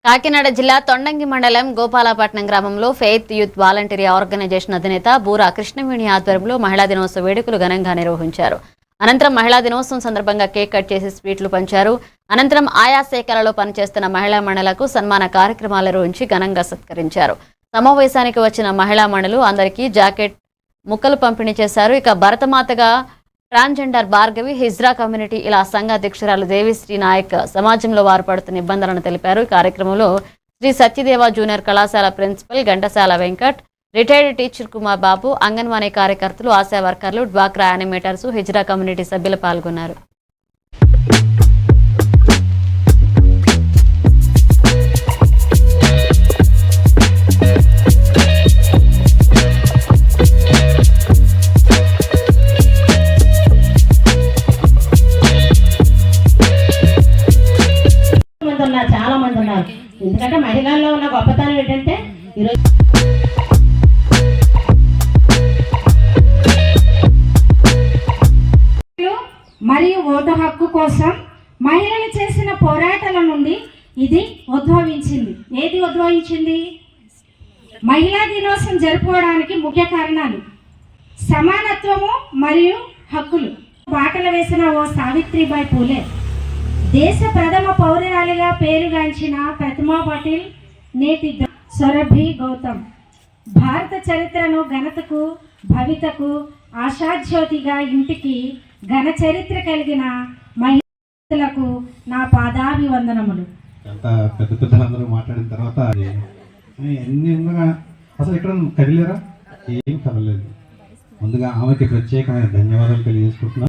కాకినాడ జిల్లా తొండంగి మండలం గోపాలపట్నం గ్రామంలో ఫెయిత్ యూత్ వాలంటరీ ఆర్గనైజేషన్ అధినేత బూరా కృష్ణవేణి ఆధ్వర్యంలో మహిళా దినోత్సవ వేడుకలు ఘనంగా నిర్వహించారు. అనంతరం మహిళా దినోత్సవం సందర్భంగా కేక్ కట్ చేసి స్వీట్లు పంచారు. అనంతరం ఆయా శాఖలలో పనిచేస్తున్న మహిళా మండలకు సన్మాన కార్యక్రమాలు నిర్వహించి ఘనంగా సత్కరించారు. సమావేశానికి వచ్చిన మహిళా మండలు అందరికీ జాకెట్ ముక్కలు పంపిణీ చేశారు. ఇక భరతమాతగా ట్రాన్స్జెండర్ భార్గవి హిజ్రా కమ్యూనిటీ ఇలా సంఘ అధ్యక్షురాలు దేవిశ్రీ నాయక్ సమాజంలో వారు పడుతున్న ఇబ్బందులను తెలిపారు. ఈ కార్యక్రమంలో శ్రీ సత్యదేవ జూనియర్ కళాశాల principal Ghantasala Venkat, retired teacher Kumar Babu, Anganwadi కార్యకర్తలు, ఆశా వర్కర్లు, డ్వాక్రా యానిమేటర్స్, హిజ్రా కమ్యూనిటీ సభ్యులు పాల్గొన్నారు. చాలా మంది ఉన్నారు. ఎందుకంటే మహిళల్లో ఉన్న గొప్పతనం ఏంటంటే ఈరోజు మరియు ఓటు హక్కు కోసం మహిళలు చేసిన పోరాటాల నుండి ఇది ఉద్భవించింది. ఏది ఉద్భవించింది? మహిళా దినోత్సవం జరుపుకోవడానికి ముఖ్య కారణాలు సమానత్వము మరియు హక్కులు. బాటలు వేసిన ఓ సావిత్రిబాయి పూలే, దేశ ప్రథమ పౌరురాలిగా పేరుగాంచిన ప్రతిమా పాటిల్, నేటి సొరభి గౌతమ్, భారత చరిత్రను ఘనతకు భవితకు ఆశాజ్యోతిగా ఇంటికి ఘన చరిత్ర కలిగిన మహిళలకు నా పాదాభివందనములు. అంత పెద్ద పెద్దలందరూ మాట్లాడిన తర్వాత ఎన్ని ఉండగా అసలు ఇక్కడ కదిలేరా? ఏం కదలేదు. ముందుగా ఆమెకి ప్రత్యేకమైన ధన్యవాదాలు తెలియజేసుకుంటున్నాను.